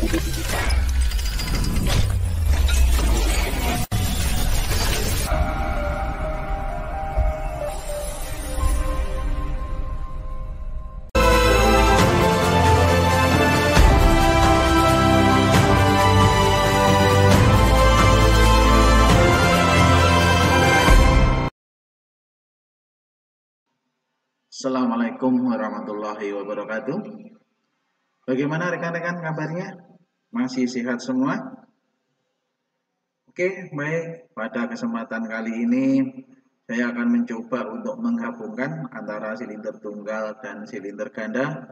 Assalamualaikum warahmatullahi wabarakatuh. Bagaimana rekan-rekan kabarnya? Masih sehat semua? Oke, baik. Pada kesempatan kali ini saya akan mencoba untuk menggabungkan antara silinder tunggal dan silinder ganda.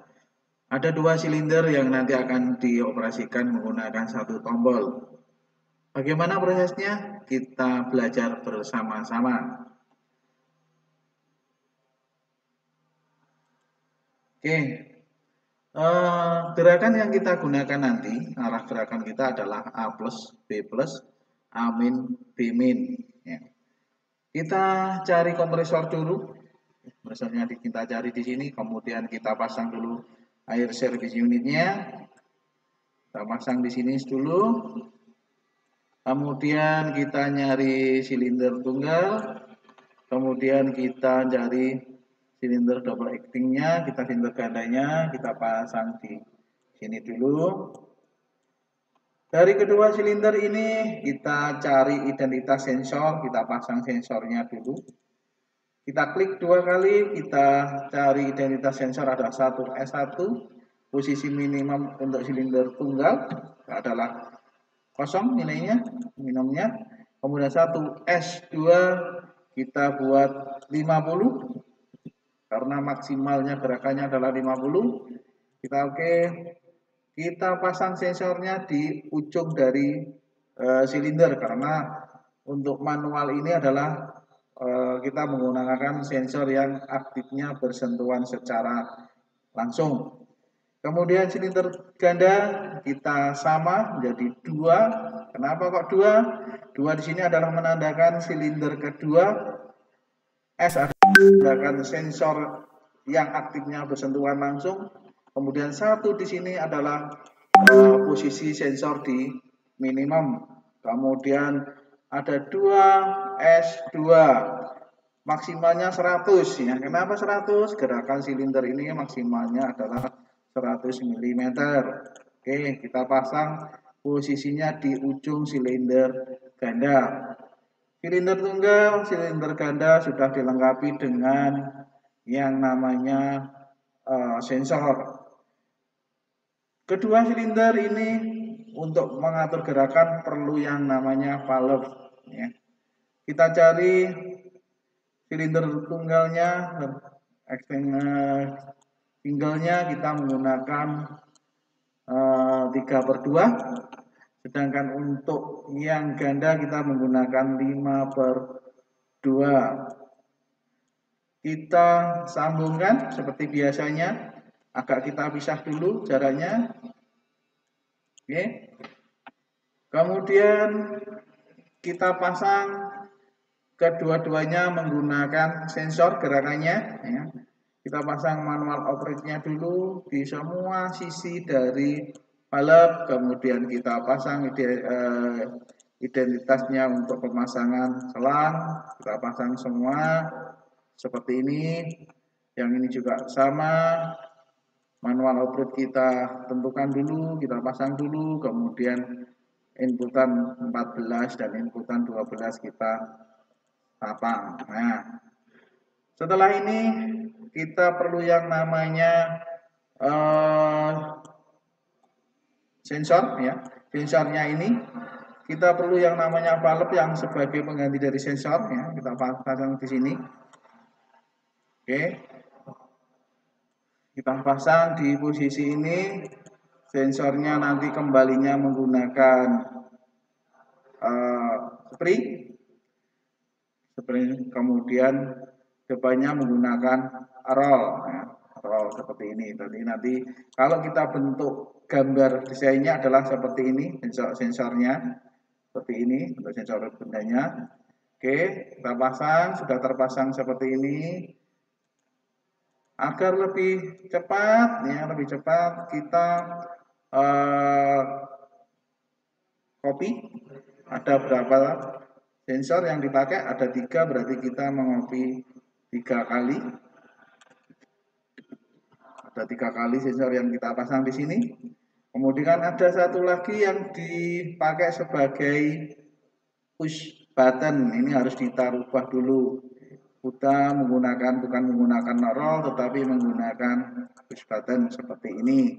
Ada dua silinder yang nanti akan dioperasikan menggunakan satu tombol. Bagaimana prosesnya? Kita belajar bersama-sama. Oke, gerakan yang kita gunakan nanti, arah gerakan kita adalah A plus, B plus, A min, B min. Ya. Kita cari kompresor dulu, misalnya kita cari di sini, kemudian kita pasang dulu air service unitnya, kita pasang di sini dulu, kemudian kita nyari silinder tunggal, kemudian kita cari silinder double actingnya, kita silinder gandanya, kita pasang di sini dulu. Dari kedua silinder ini kita cari identitas sensor, kita pasang sensornya dulu. Kita klik dua kali, kita cari identitas sensor ada 1 S1, posisi minimum untuk silinder tunggal adalah kosong nilainya, minimumnya. Kemudian 1 S2 kita buat 50. Karena maksimalnya gerakannya adalah 50, kita kita pasang sensornya di ujung dari silinder, karena untuk manual ini adalah kita menggunakan sensor yang aktifnya bersentuhan secara langsung. Kemudian silinder ganda kita sama menjadi 2. Kenapa kok 2? 2 di sini adalah menandakan silinder kedua. S adalah sensor yang aktifnya bersentuhan langsung. Kemudian 1 di sini adalah posisi sensor di minimum. Kemudian ada 2 S2, maksimalnya 100 ya. Kenapa 100? Gerakan silinder ini maksimalnya adalah 100 mm. Oke, kita pasang posisinya di ujung silinder ganda. Silinder tunggal, silinder ganda sudah dilengkapi dengan yang namanya sensor. Kedua silinder ini untuk mengatur gerakan perlu yang namanya valve. Ya. Kita cari silinder tunggalnya, singlenya kita menggunakan 3/2. Sedangkan untuk yang ganda kita menggunakan 5/2. Kita sambungkan seperti biasanya, agak kita pisah dulu jaraknya. Oke. Kemudian kita pasang kedua-duanya menggunakan sensor gerakannya. Ya. Kita pasang manual operate-nya dulu di semua sisi dari valve, kemudian kita pasang identitasnya untuk pemasangan selang, kita pasang semua seperti ini. Yang ini juga sama, manual output kita tentukan dulu, kita pasang dulu, kemudian inputan 14 dan inputan 12 kita pasang. Nah, setelah ini kita perlu yang namanya sensor ya. Sensornya ini kita perlu yang namanya valve yang sebagai pengganti dari sensor ya. Kita pasang di sini. Oke. Kita pasang di posisi ini. Sensornya nanti kembalinya menggunakan spring, kemudian depannya menggunakan roll ya. Roll seperti ini. Jadi nanti kalau kita bentuk gambar desainnya adalah seperti ini, sensornya seperti ini untuk sensor bendanya. Oke, kita pasang, sudah terpasang seperti ini. Agar lebih cepat ya, lebih cepat kita mengopi. Ada berapa sensor yang dipakai? Ada 3, berarti kita mengopi 3 kali. Ada 3 kali sensor yang kita pasang di sini. Kemudian ada satu lagi yang dipakai sebagai push button. Ini harus kita rubah dulu. Kita bukan menggunakan roll, tetapi menggunakan push button seperti ini.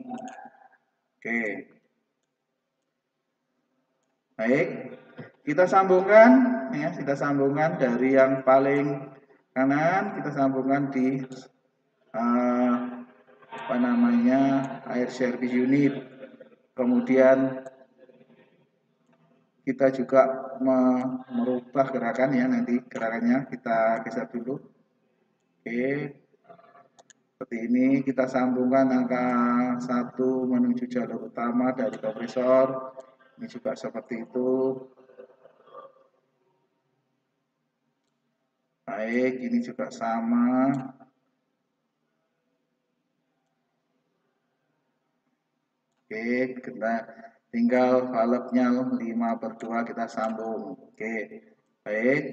Oke. Baik, kita sambungkan ya, kita sambungkan dari yang paling kanan, kita sambungkan di air service unit. Kemudian kita juga merubah gerakan ya, nanti gerakannya kita geser dulu. Oke, seperti ini kita sambungkan angka 1 menuju jalur utama dari kompresor. Ini juga seperti itu. Baik, ini juga sama. Oke, kita tinggal valve-nya 5/2 kita sambung. Oke, baik.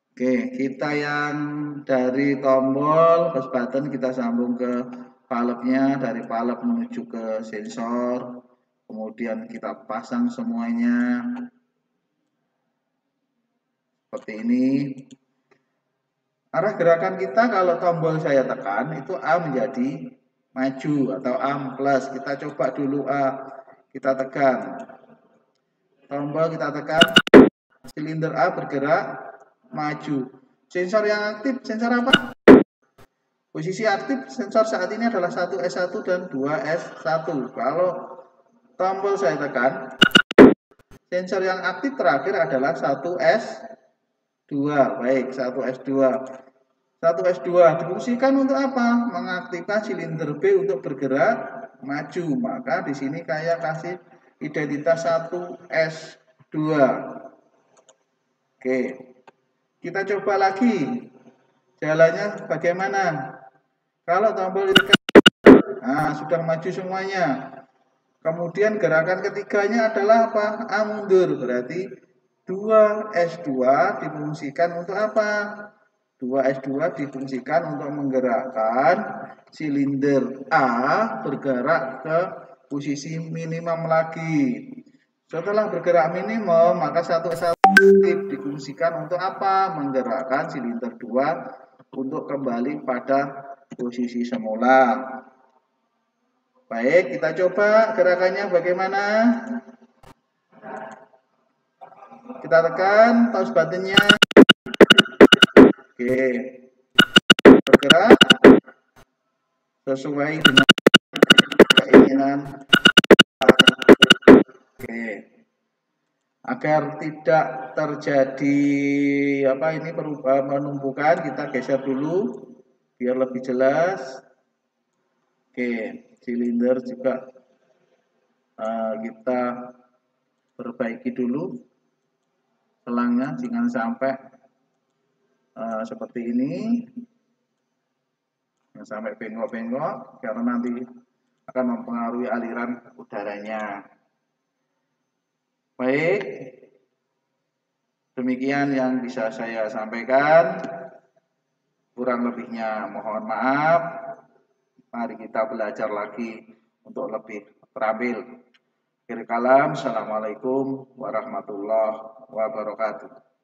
Oke, kita yang dari tombol push button kita sambung ke valve-nya, dari valve menuju ke sensor. Kemudian kita pasang semuanya. Seperti ini. Arah gerakan kita kalau tombol saya tekan itu A menjadi maju atau A plus. Kita coba dulu A. Kita tekan. Tombol kita tekan. Silinder A bergerak maju. Sensor yang aktif, sensor apa? Posisi aktif sensor saat ini adalah 1S1 dan 2S1. Kalau tombol saya tekan, sensor yang aktif terakhir adalah 1S2. Baik, 1S2. 1S2 difungsikan untuk apa? Mengaktifkan silinder B untuk bergerak maju. Maka di sini saya kasih identitas 1S2. Oke. Kita coba lagi. Jalannya bagaimana? Kalau tombol ditekan, nah sudah maju semuanya. Kemudian gerakan ketiganya adalah apa? A mundur. Berarti 2S2 difungsikan untuk apa? 2S2 difungsikan untuk menggerakkan silinder A bergerak ke posisi minimum lagi. Setelah bergerak minimum, maka 1S1 difungsikan untuk apa? Menggerakkan silinder 2 untuk kembali pada posisi semula. Baik, kita coba gerakannya bagaimana. Kita tekan push buttonnya. Oke, bergerak sesuai dengan keinginan. Oke, agar tidak terjadi penumpukan, kita geser dulu biar lebih jelas. Oke, silinder juga kita perbaiki dulu selangnya, jangan sampai seperti ini, sampai bengkok-bengkok, karena nanti akan mempengaruhi aliran udaranya. Baik, demikian yang bisa saya sampaikan. Kurang lebihnya mohon maaf. Mari kita belajar lagi untuk lebih terampil. Akhir kalam, assalamualaikum warahmatullahi wabarakatuh.